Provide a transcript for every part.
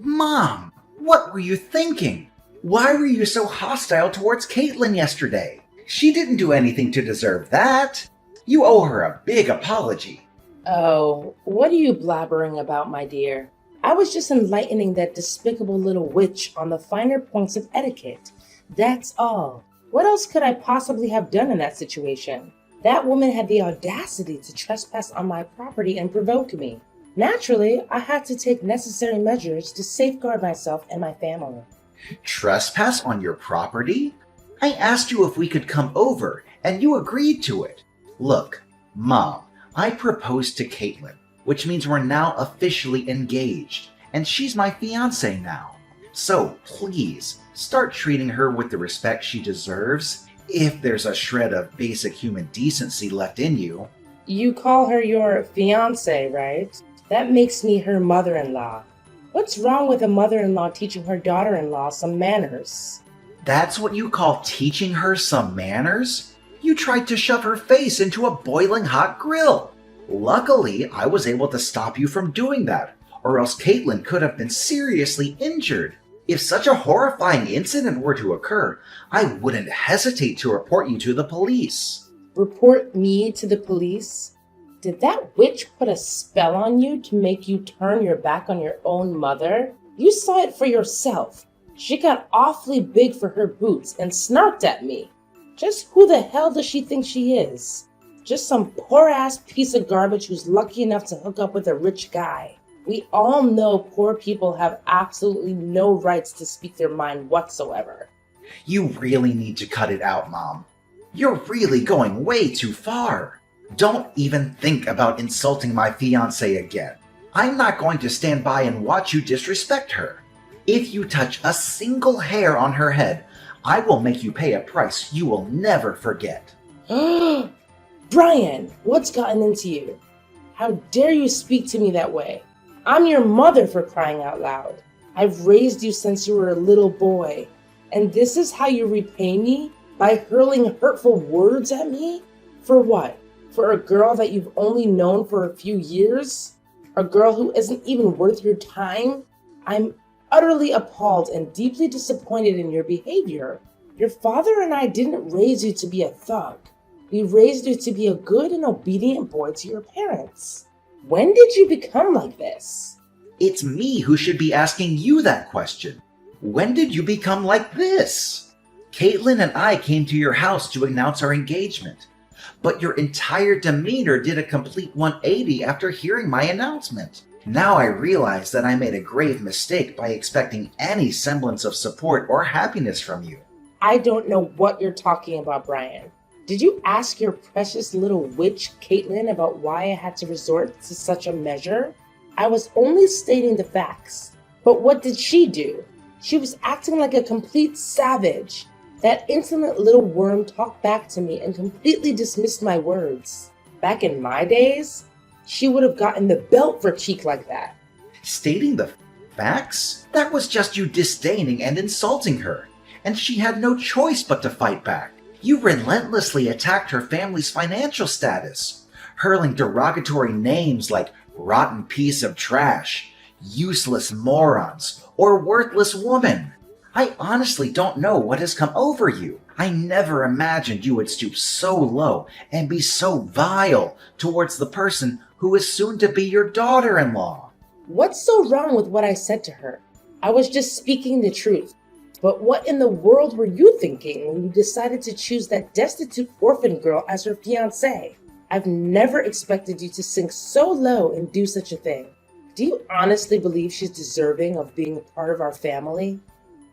Mom, what were you thinking? Why were you so hostile towards Caitlin yesterday? She didn't do anything to deserve that. You owe her a big apology. Oh, what are you blabbering about, my dear? I was just enlightening that despicable little witch on the finer points of etiquette. That's all. What else could I possibly have done in that situation? That woman had the audacity to trespass on my property and provoke me. Naturally, I had to take necessary measures to safeguard myself and my family. Trespass on your property? I asked you if we could come over, and you agreed to it. Look, Mom, I proposed to Caitlin, which means we're now officially engaged, and she's my fiancé now. So please, start treating her with the respect she deserves, if there's a shred of basic human decency left in you. You call her your fiancé, right? That makes me her mother-in-law. What's wrong with a mother-in-law teaching her daughter-in-law some manners? That's what you call teaching her some manners? You tried to shove her face into a boiling hot grill. Luckily, I was able to stop you from doing that, or else Caitlin could have been seriously injured. If such a horrifying incident were to occur, I wouldn't hesitate to report you to the police. Report me to the police? Did that witch put a spell on you to make you turn your back on your own mother? You saw it for yourself. She got awfully big for her boots and snarked at me. Just who the hell does she think she is? Just some poor-ass piece of garbage who's lucky enough to hook up with a rich guy. We all know poor people have absolutely no rights to speak their mind whatsoever. You really need to cut it out, Mom. You're really going way too far. Don't even think about insulting my fiancé again. I'm not going to stand by and watch you disrespect her. If you touch a single hair on her head, I will make you pay a price you will never forget. Brian, what's gotten into you? How dare you speak to me that way? I'm your mother, for crying out loud. I've raised you since you were a little boy. And this is how you repay me? By hurling hurtful words at me? For what? For a girl that you've only known for a few years? A girl who isn't even worth your time? I'm utterly appalled and deeply disappointed in your behavior. Your father and I didn't raise you to be a thug. We raised you to be a good and obedient boy to your parents. When did you become like this? It's me who should be asking you that question. When did you become like this? Caitlin and I came to your house to announce our engagement, but your entire demeanor did a complete 180 after hearing my announcement. Now I realize that I made a grave mistake by expecting any semblance of support or happiness from you. I don't know what you're talking about, Brian. Did you ask your precious little witch, Caitlin, about why I had to resort to such a measure? I was only stating the facts. But what did she do? She was acting like a complete savage. That insolent little worm talked back to me and completely dismissed my words. Back in my days, she would have gotten the belt for cheek like that. Stating the facts? That was just you disdaining and insulting her, and she had no choice but to fight back. You relentlessly attacked her family's financial status, hurling derogatory names like rotten piece of trash, useless morons, or worthless woman. I honestly don't know what has come over you. I never imagined you would stoop so low and be so vile towards the person who is soon to be your daughter-in-law. What's so wrong with what I said to her? I was just speaking the truth. But what in the world were you thinking when you decided to choose that destitute orphan girl as her fiancée? I've never expected you to sink so low and do such a thing. Do you honestly believe she's deserving of being a part of our family?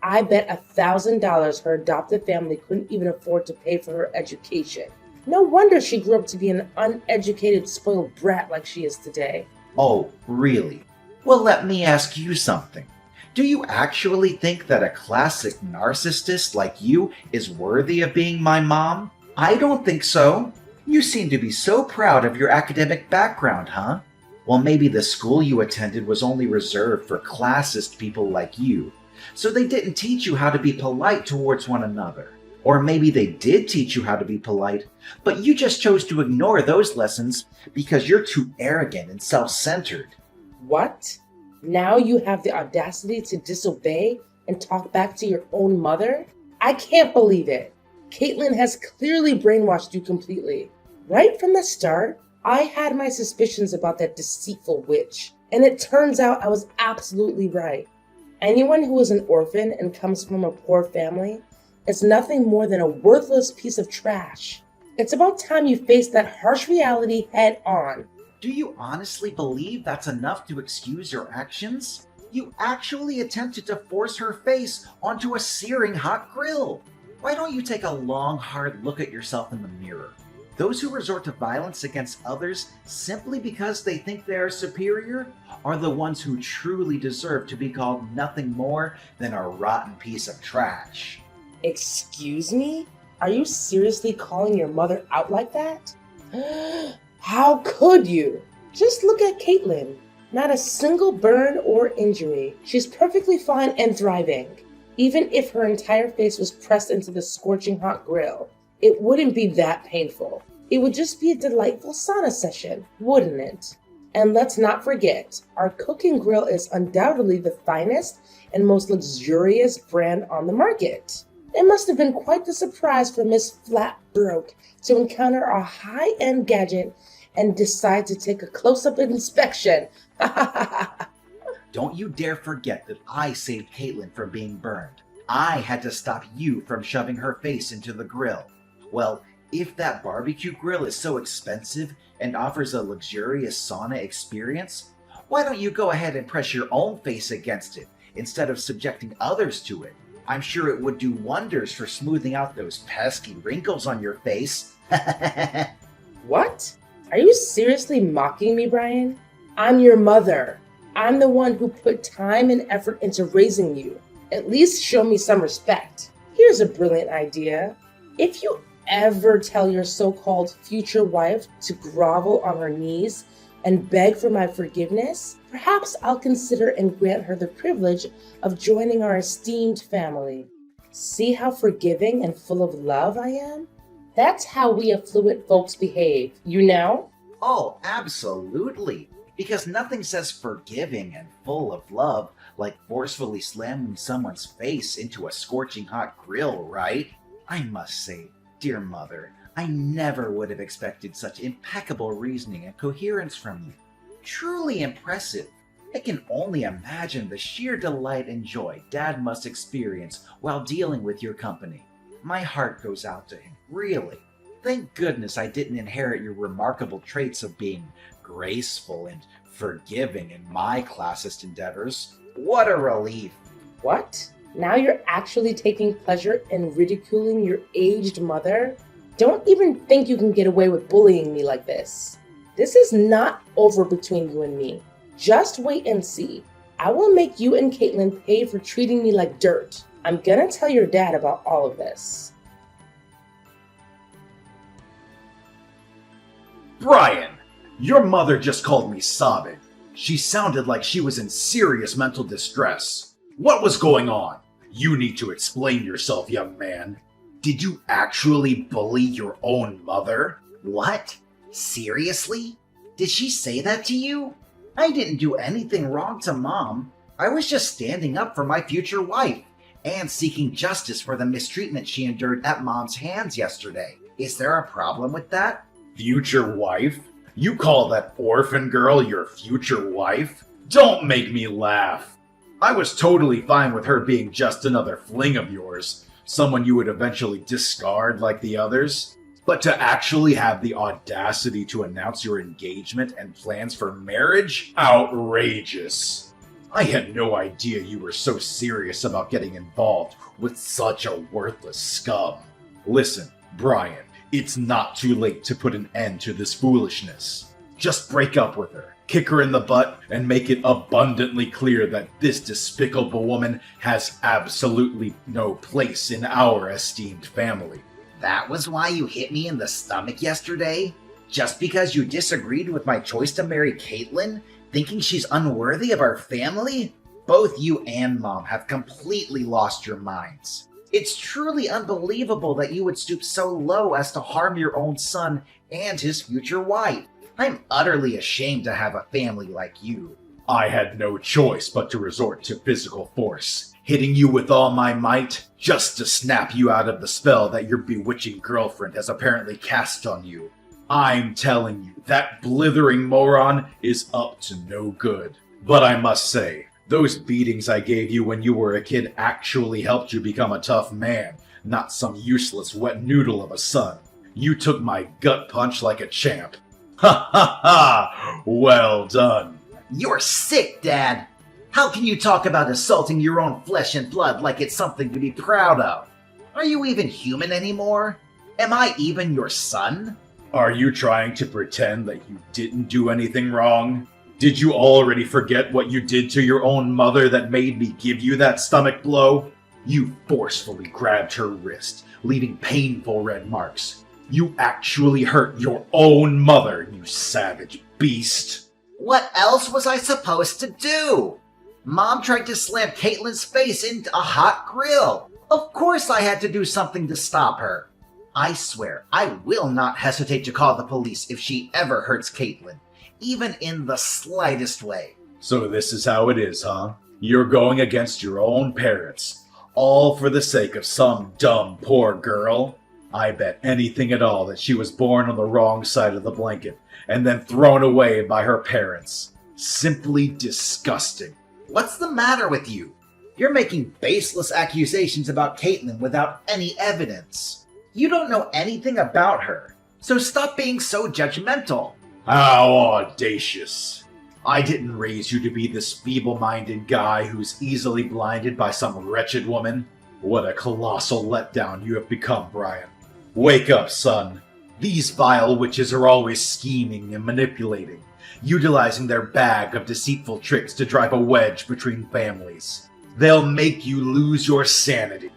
I bet $1,000 her adopted family couldn't even afford to pay for her education. No wonder she grew up to be an uneducated, spoiled brat like she is today. Oh, really? Well, let me ask you something. Do you actually think that a classic narcissist like you is worthy of being my mom? I don't think so. You seem to be so proud of your academic background, huh? Well, maybe the school you attended was only reserved for classist people like you, so they didn't teach you how to be polite towards one another. Or maybe they did teach you how to be polite, but you just chose to ignore those lessons because you're too arrogant and self-centered. What? Now you have the audacity to disobey and talk back to your own mother? I can't believe it. Caitlin has clearly brainwashed you completely. Right from the start, I had my suspicions about that deceitful witch, and it turns out I was absolutely right. Anyone who is an orphan and comes from a poor family is nothing more than a worthless piece of trash. It's about time you face that harsh reality head on. Do you honestly believe that's enough to excuse your actions? You actually attempted to force her face onto a searing hot grill. Why don't you take a long, hard look at yourself in the mirror? Those who resort to violence against others simply because they think they are superior are the ones who truly deserve to be called nothing more than a rotten piece of trash. Excuse me? Are you seriously calling your mother out like that? How could you? Just look at Caitlin. Not a single burn or injury. She's perfectly fine and thriving. Even if her entire face was pressed into the scorching hot grill, it wouldn't be that painful. It would just be a delightful sauna session, wouldn't it? And let's not forget, our cooking grill is undoubtedly the finest and most luxurious brand on the market. It must have been quite the surprise for Miss Flatbroke to encounter a high-end gadget and decide to take a close-up inspection. Don't you dare forget that I saved Caitlin from being burned. I had to stop you from shoving her face into the grill. Well, if that barbecue grill is so expensive and offers a luxurious sauna experience, why don't you go ahead and press your own face against it instead of subjecting others to it? I'm sure it would do wonders for smoothing out those pesky wrinkles on your face. What? Are you seriously mocking me, Brian? I'm your mother. I'm the one who put time and effort into raising you. At least show me some respect. Here's a brilliant idea. If you ever tell your so-called future wife to grovel on her knees and beg for my forgiveness, perhaps I'll consider and grant her the privilege of joining our esteemed family. See how forgiving and full of love I am? That's how we affluent folks behave, you know? Oh, absolutely. Because nothing says forgiving and full of love like forcefully slamming someone's face into a scorching hot grill, right? I must say, dear mother, I never would have expected such impeccable reasoning and coherence from you. Truly impressive. I can only imagine the sheer delight and joy Dad must experience while dealing with your company. My heart goes out to him, really. Thank goodness I didn't inherit your remarkable traits of being graceful and forgiving in my classist endeavors. What a relief. What? Now you're actually taking pleasure in ridiculing your aged mother? Don't even think you can get away with bullying me like this. This is not over between you and me. Just wait and see. I will make you and Caitlin pay for treating me like dirt. I'm gonna tell your dad about all of this. Brian, your mother just called me sobbing. She sounded like she was in serious mental distress. What was going on? You need to explain yourself, young man. Did you actually bully your own mother? What? Seriously? Did she say that to you? I didn't do anything wrong to Mom. I was just standing up for my future wife and seeking justice for the mistreatment she endured at Mom's hands yesterday. Is there a problem with that? Future wife? You call that orphan girl your future wife? Don't make me laugh. I was totally fine with her being just another fling of yours, someone you would eventually discard like the others. But to actually have the audacity to announce your engagement and plans for marriage? Outrageous. I had no idea you were so serious about getting involved with such a worthless scum. Listen, Brian, it's not too late to put an end to this foolishness. Just break up with her, kick her in the butt, and make it abundantly clear that this despicable woman has absolutely no place in our esteemed family. That was why you hit me in the stomach yesterday? Just because you disagreed with my choice to marry Caitlin, thinking she's unworthy of our family? Both you and Mom have completely lost your minds. It's truly unbelievable that you would stoop so low as to harm your own son and his future wife. I'm utterly ashamed to have a family like you. I had no choice but to resort to physical force, hitting you with all my might just to snap you out of the spell that your bewitching girlfriend has apparently cast on you. I'm telling you, that blithering moron is up to no good. But I must say, those beatings I gave you when you were a kid actually helped you become a tough man, not some useless wet noodle of a son. You took my gut punch like a champ. Ha ha ha! Well done. You're sick, Dad! How can you talk about assaulting your own flesh and blood like it's something to be proud of? Are you even human anymore? Am I even your son? Are you trying to pretend that you didn't do anything wrong? Did you already forget what you did to your own mother that made me give you that stomach blow? You forcefully grabbed her wrist, leaving painful red marks. You actually hurt your own mother, you savage beast. What else was I supposed to do? Mom tried to slam Caitlin's face into a hot grill. Of course I had to do something to stop her. I swear, I will not hesitate to call the police if she ever hurts Caitlin, even in the slightest way. So this is how it is, huh? You're going against your own parents, all for the sake of some dumb poor girl? I bet anything at all that she was born on the wrong side of the blanket and then thrown away by her parents. Simply disgusting. What's the matter with you? You're making baseless accusations about Caitlin without any evidence. You don't know anything about her, so stop being so judgmental. How audacious. I didn't raise you to be this feeble-minded guy who's easily blinded by some wretched woman. What a colossal letdown you have become, Brian. Wake up, son. These vile witches are always scheming and manipulating, utilizing their bag of deceitful tricks to drive a wedge between families. They'll make you lose your sanity.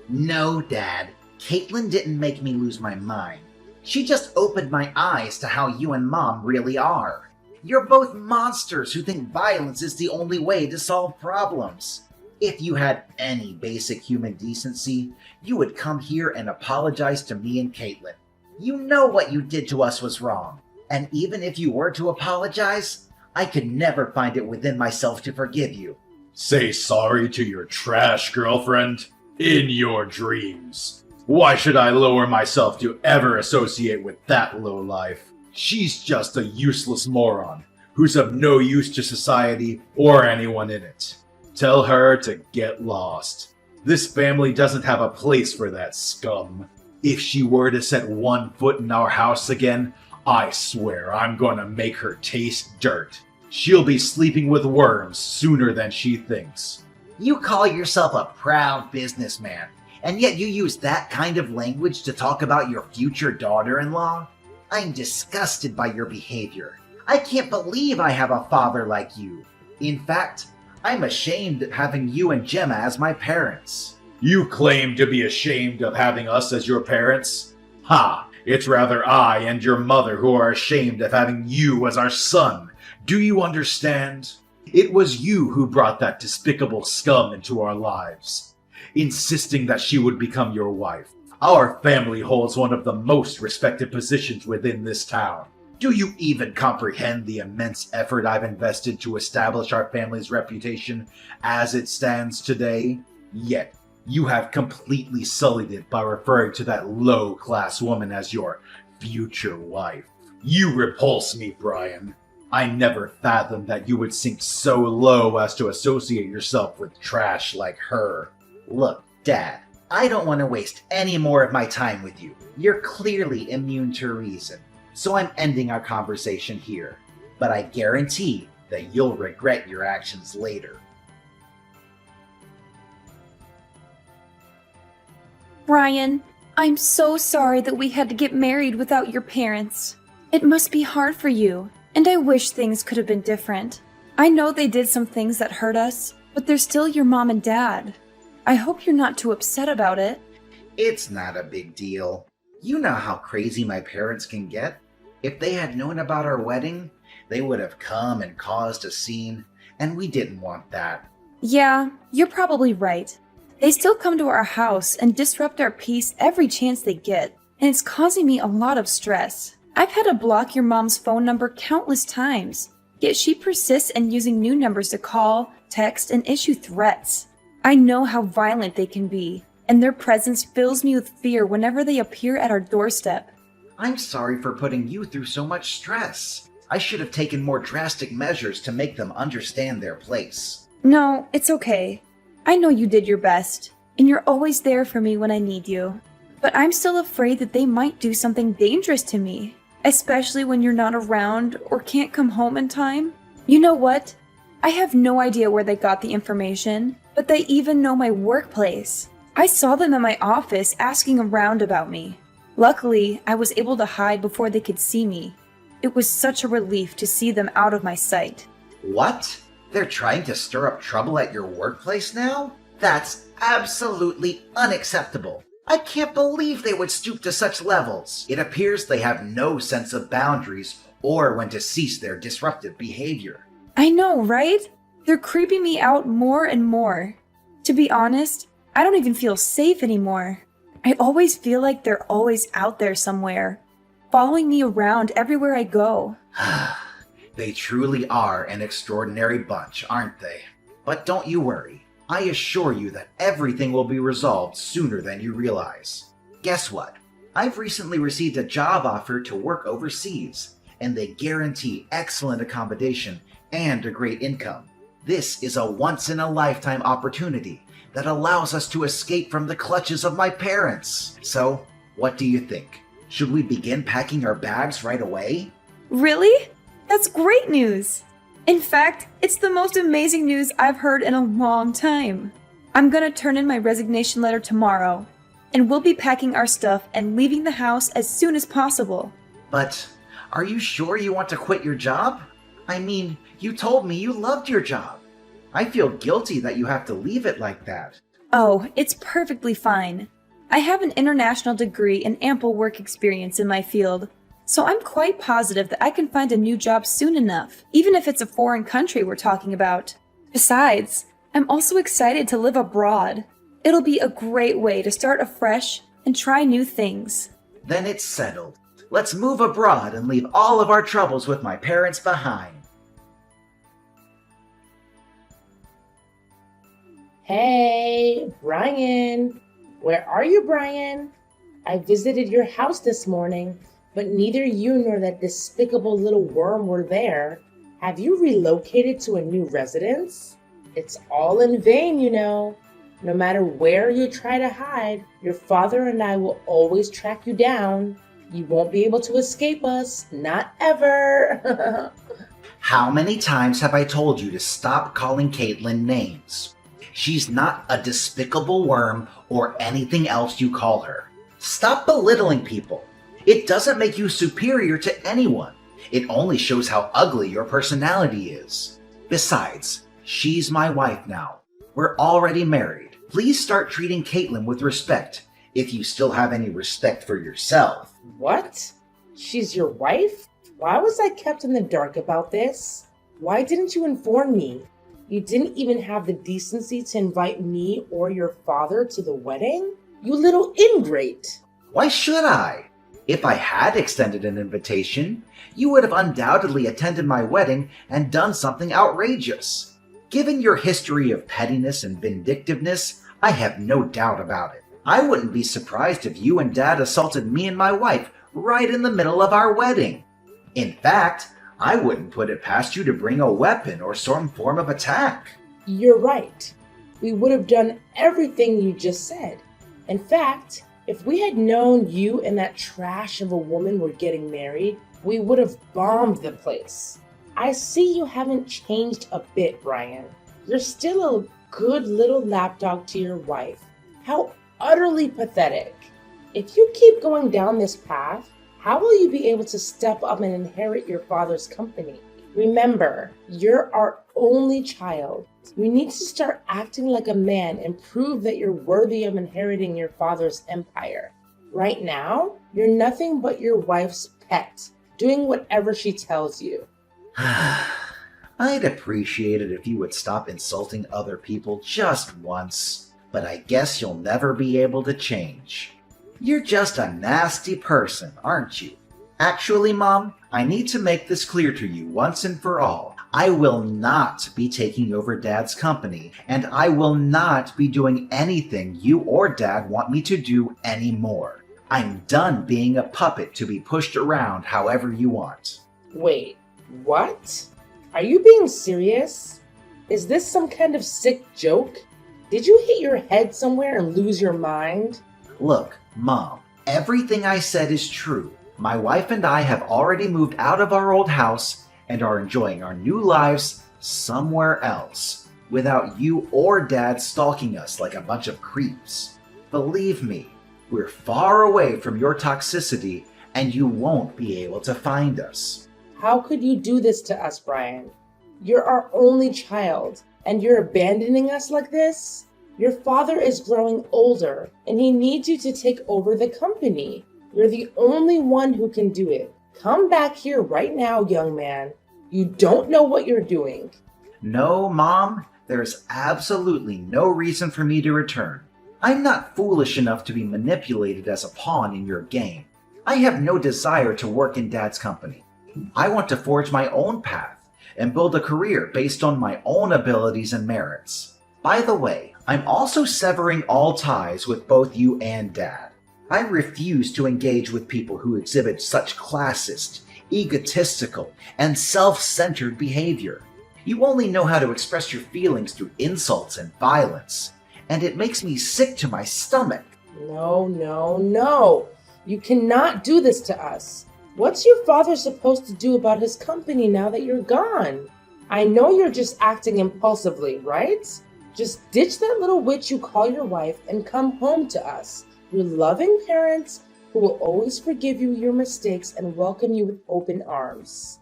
No, Dad. Caitlin didn't make me lose my mind. She just opened my eyes to how you and Mom really are. You're both monsters who think violence is the only way to solve problems. If you had any basic human decency, you would come here and apologize to me and Caitlin. You know what you did to us was wrong. And even if you were to apologize, I could never find it within myself to forgive you. Say sorry to your trash girlfriend? In your dreams. Why should I lower myself to ever associate with that lowlife? She's just a useless moron, who's of no use to society or anyone in it. Tell her to get lost. This family doesn't have a place for that scum. If she were to set one foot in our house again, I swear I'm gonna make her taste dirt. She'll be sleeping with worms sooner than she thinks. You call yourself a proud businessman, and yet you use that kind of language to talk about your future daughter-in-law? I'm disgusted by your behavior. I can't believe I have a father like you. In fact, I'm ashamed of having you and Gemma as my parents. You claim to be ashamed of having us as your parents? Ha! It's rather I and your mother who are ashamed of having you as our son. Do you understand? It was you who brought that despicable scum into our lives, insisting that she would become your wife. Our family holds one of the most respected positions within this town. Do you even comprehend the immense effort I've invested to establish our family's reputation as it stands today? Yet, you have completely sullied it by referring to that low-class woman as your future wife. You repulse me, Brian. I never fathomed that you would sink so low as to associate yourself with trash like her. Look, Dad, I don't want to waste any more of my time with you. You're clearly immune to reason. So I'm ending our conversation here. But I guarantee that you'll regret your actions later. Brian, I'm so sorry that we had to get married without your parents. It must be hard for you, and I wish things could have been different. I know they did some things that hurt us, but they're still your mom and dad. I hope you're not too upset about it. It's not a big deal. You know how crazy my parents can get. If they had known about our wedding, they would have come and caused a scene, and we didn't want that. Yeah, you're probably right. They still come to our house and disrupt our peace every chance they get, and it's causing me a lot of stress. I've had to block your mom's phone number countless times. Yet she persists in using new numbers to call, text, and issue threats. I know how violent they can be, and their presence fills me with fear whenever they appear at our doorstep. I'm sorry for putting you through so much stress. I should have taken more drastic measures to make them understand their place. No, it's okay. I know you did your best, and you're always there for me when I need you. But I'm still afraid that they might do something dangerous to me, especially when you're not around or can't come home in time. You know what? I have no idea where they got the information, but they even know my workplace. I saw them in my office asking around about me. Luckily, I was able to hide before they could see me. It was such a relief to see them out of my sight. What? They're trying to stir up trouble at your workplace now? That's absolutely unacceptable. I can't believe they would stoop to such levels. It appears they have no sense of boundaries or when to cease their disruptive behavior. I know, right? They're creeping me out more and more. To be honest, I don't even feel safe anymore. I always feel like they're always out there somewhere, following me around everywhere I go. They truly are an extraordinary bunch, aren't they? But don't you worry. I assure you that everything will be resolved sooner than you realize. Guess what? I've recently received a job offer to work overseas, and they guarantee excellent accommodation and a great income. This is a once-in-a-lifetime opportunity that allows us to escape from the clutches of my parents. So, what do you think? Should we begin packing our bags right away? Really? That's great news! In fact, it's the most amazing news I've heard in a long time. I'm gonna turn in my resignation letter tomorrow, and we'll be packing our stuff and leaving the house as soon as possible. But are you sure you want to quit your job? I mean, you told me you loved your job. I feel guilty that you have to leave it like that. Oh, it's perfectly fine. I have an international degree and ample work experience in my field, so I'm quite positive that I can find a new job soon enough, even if it's a foreign country we're talking about. Besides, I'm also excited to live abroad. It'll be a great way to start afresh and try new things. Then it's settled. Let's move abroad and leave all of our troubles with my parents behind. Hey, Brian. Where are you, Brian? I visited your house this morning, but neither you nor that despicable little worm were there. Have you relocated to a new residence? It's all in vain, you know. No matter where you try to hide, your father and I will always track you down. You won't be able to escape us. Not ever. How many times have I told you to stop calling Caitlin names? She's not a despicable worm or anything else you call her. Stop belittling people. It doesn't make you superior to anyone. It only shows how ugly your personality is. Besides, she's my wife now. We're already married. Please start treating Caitlin with respect, if you still have any respect for yourself. What? She's your wife? Why was I kept in the dark about this? Why didn't you inform me? You didn't even have the decency to invite me or your father to the wedding? You little ingrate! Why should I? If I had extended an invitation, you would have undoubtedly attended my wedding and done something outrageous. Given your history of pettiness and vindictiveness, I have no doubt about it. I wouldn't be surprised if you and Dad assaulted me and my wife right in the middle of our wedding. In fact, I wouldn't put it past you to bring a weapon or some form of attack. You're right. We would have done everything you just said. In fact, if we had known you and that trash of a woman were getting married, we would have bombed the place. I see you haven't changed a bit, Brian. You're still a good little lapdog to your wife. How utterly pathetic. If you keep going down this path, how will you be able to step up and inherit your father's company? Remember, you're our only child. You need to start acting like a man and prove that you're worthy of inheriting your father's empire. Right now, you're nothing but your wife's pet, doing whatever she tells you. I'd appreciate it if you would stop insulting other people just once, but I guess you'll never be able to change. You're just a nasty person, aren't you? Actually, Mom, I need to make this clear to you once and for all. I will not be taking over Dad's company, and I will not be doing anything you or Dad want me to do anymore. I'm done being a puppet to be pushed around however you want. Wait, what? Are you being serious? Is this some kind of sick joke? Did you hit your head somewhere and lose your mind? Look, Mom, everything I said is true. My wife and I have already moved out of our old house and are enjoying our new lives somewhere else, without you or Dad stalking us like a bunch of creeps. Believe me, we're far away from your toxicity, and you won't be able to find us. How could you do this to us, Brian? You're our only child, and you're abandoning us like this? Your father is growing older, and he needs you to take over the company. You're the only one who can do it. Come back here right now, young man. You don't know what you're doing. No, Mom, there's absolutely no reason for me to return. I'm not foolish enough to be manipulated as a pawn in your game. I have no desire to work in Dad's company. I want to forge my own path and build a career based on my own abilities and merits. By the way, I'm also severing all ties with both you and Dad. I refuse to engage with people who exhibit such classist, egotistical, and self-centered behavior. You only know how to express your feelings through insults and violence, and it makes me sick to my stomach. No. You cannot do this to us. What's your father supposed to do about his company now that you're gone? I know you're just acting impulsively, right? Just ditch that little witch you call your wife and come home to us. Your loving parents who will always forgive you your mistakes and welcome you with open arms.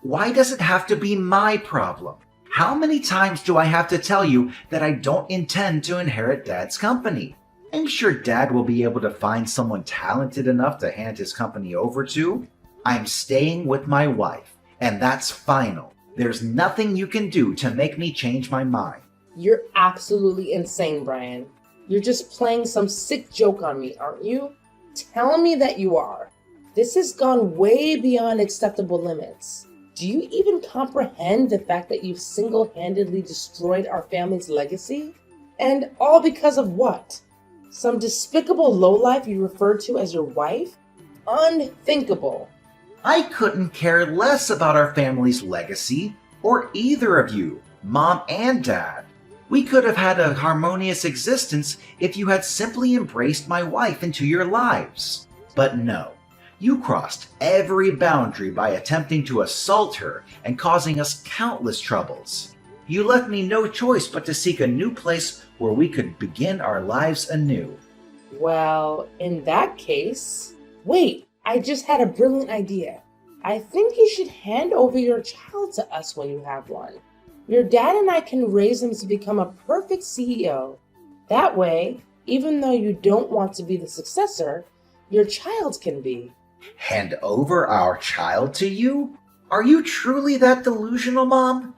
Why does it have to be my problem? How many times do I have to tell you that I don't intend to inherit Dad's company? I'm sure Dad will be able to find someone talented enough to hand his company over to. I'm staying with my wife, and that's final. There's nothing you can do to make me change my mind. You're absolutely insane, Brian. You're just playing some sick joke on me, aren't you? Tell me that you are. This has gone way beyond acceptable limits. Do you even comprehend the fact that you've single-handedly destroyed our family's legacy? And all because of what? Some despicable lowlife you refer to as your wife? Unthinkable. I couldn't care less about our family's legacy, or either of you, Mom and Dad. We could have had a harmonious existence if you had simply embraced my wife into your lives. But no, you crossed every boundary by attempting to assault her and causing us countless troubles. You left me no choice but to seek a new place where we could begin our lives anew. Well, in that case... Wait, I just had a brilliant idea. I think you should hand over your child to us when you have one. Your dad and I can raise him to become a perfect CEO. That way, even though you don't want to be the successor, your child can be. Hand over our child to you? Are you truly that delusional, Mom?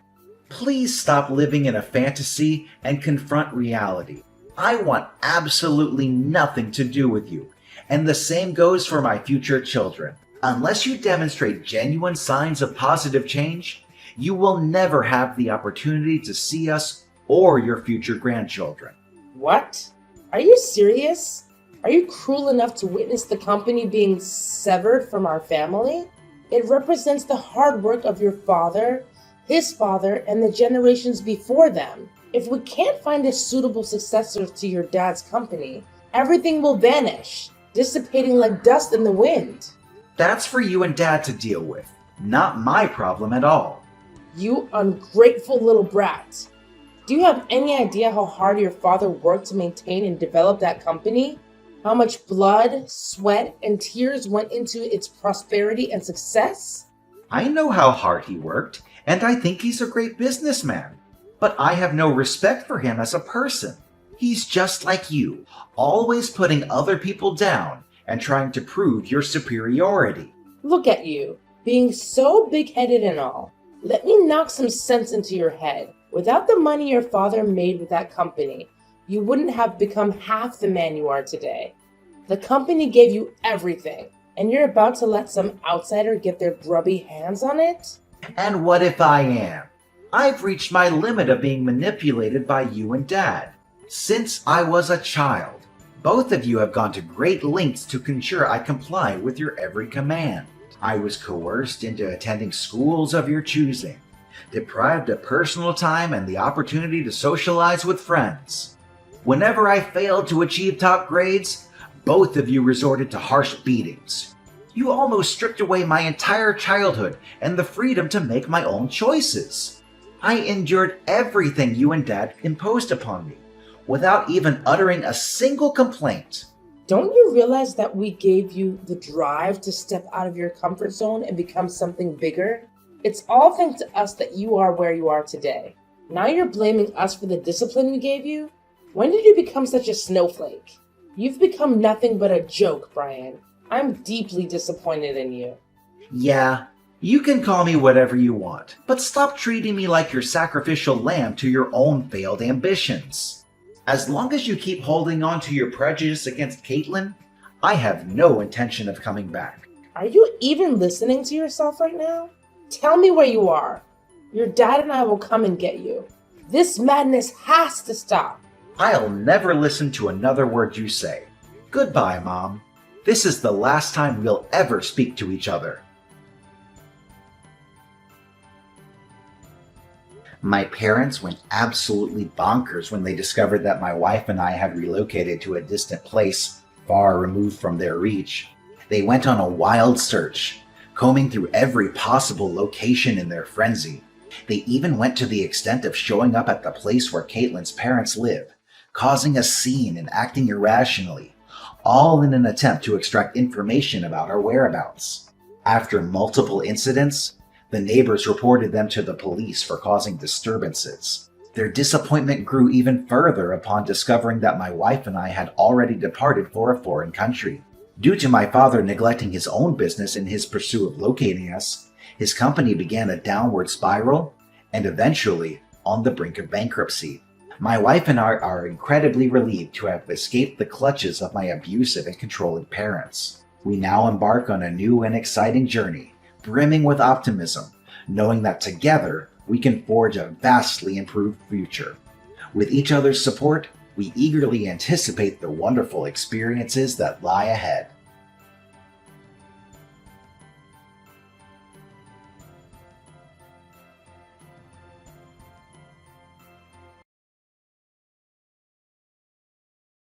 Please stop living in a fantasy and confront reality. I want absolutely nothing to do with you, and the same goes for my future children. Unless you demonstrate genuine signs of positive change, you will never have the opportunity to see us or your future grandchildren. What? Are you serious? Are you cruel enough to witness the company being severed from our family? It represents the hard work of your father, his father, and the generations before them. If we can't find a suitable successor to your dad's company, everything will vanish, dissipating like dust in the wind. That's for you and Dad to deal with, not my problem at all. You ungrateful little brat. Do you have any idea how hard your father worked to maintain and develop that company? How much blood, sweat, and tears went into its prosperity and success? I know how hard he worked, and I think he's a great businessman. But I have no respect for him as a person. He's just like you, always putting other people down and trying to prove your superiority. Look at you, being so big-headed and all. Let me knock some sense into your head. Without the money your father made with that company, you wouldn't have become half the man you are today. The company gave you everything, and you're about to let some outsider get their grubby hands on it? And what if I am? I've reached my limit of being manipulated by you and Dad. Since I was a child, both of you have gone to great lengths to ensure I comply with your every command. I was coerced into attending schools of your choosing, deprived of personal time and the opportunity to socialize with friends. Whenever I failed to achieve top grades, both of you resorted to harsh beatings. You almost stripped away my entire childhood and the freedom to make my own choices. I endured everything you and Dad imposed upon me, without even uttering a single complaint. Don't you realize that we gave you the drive to step out of your comfort zone and become something bigger? It's all thanks to us that you are where you are today. Now you're blaming us for the discipline we gave you? When did you become such a snowflake? You've become nothing but a joke, Brian. I'm deeply disappointed in you. Yeah, you can call me whatever you want, but stop treating me like your sacrificial lamb to your own failed ambitions. As long as you keep holding on to your prejudice against Caitlin, I have no intention of coming back. Are you even listening to yourself right now? Tell me where you are. Your dad and I will come and get you. This madness has to stop. I'll never listen to another word you say. Goodbye, Mom. This is the last time we'll ever speak to each other. My parents went absolutely bonkers when they discovered that my wife and I had relocated to a distant place far removed from their reach. They went on a wild search, combing through every possible location in their frenzy. They even went to the extent of showing up at the place where Caitlin's parents live, causing a scene and acting irrationally, all in an attempt to extract information about our whereabouts. After multiple incidents, the neighbors reported them to the police for causing disturbances. Their disappointment grew even further upon discovering that my wife and I had already departed for a foreign country. Due to my father neglecting his own business in his pursuit of locating us, his company began a downward spiral and eventually on the brink of bankruptcy. My wife and I are incredibly relieved to have escaped the clutches of my abusive and controlling parents. We now embark on a new and exciting journey, brimming with optimism, knowing that together we can forge a vastly improved future. With each other's support, we eagerly anticipate the wonderful experiences that lie ahead.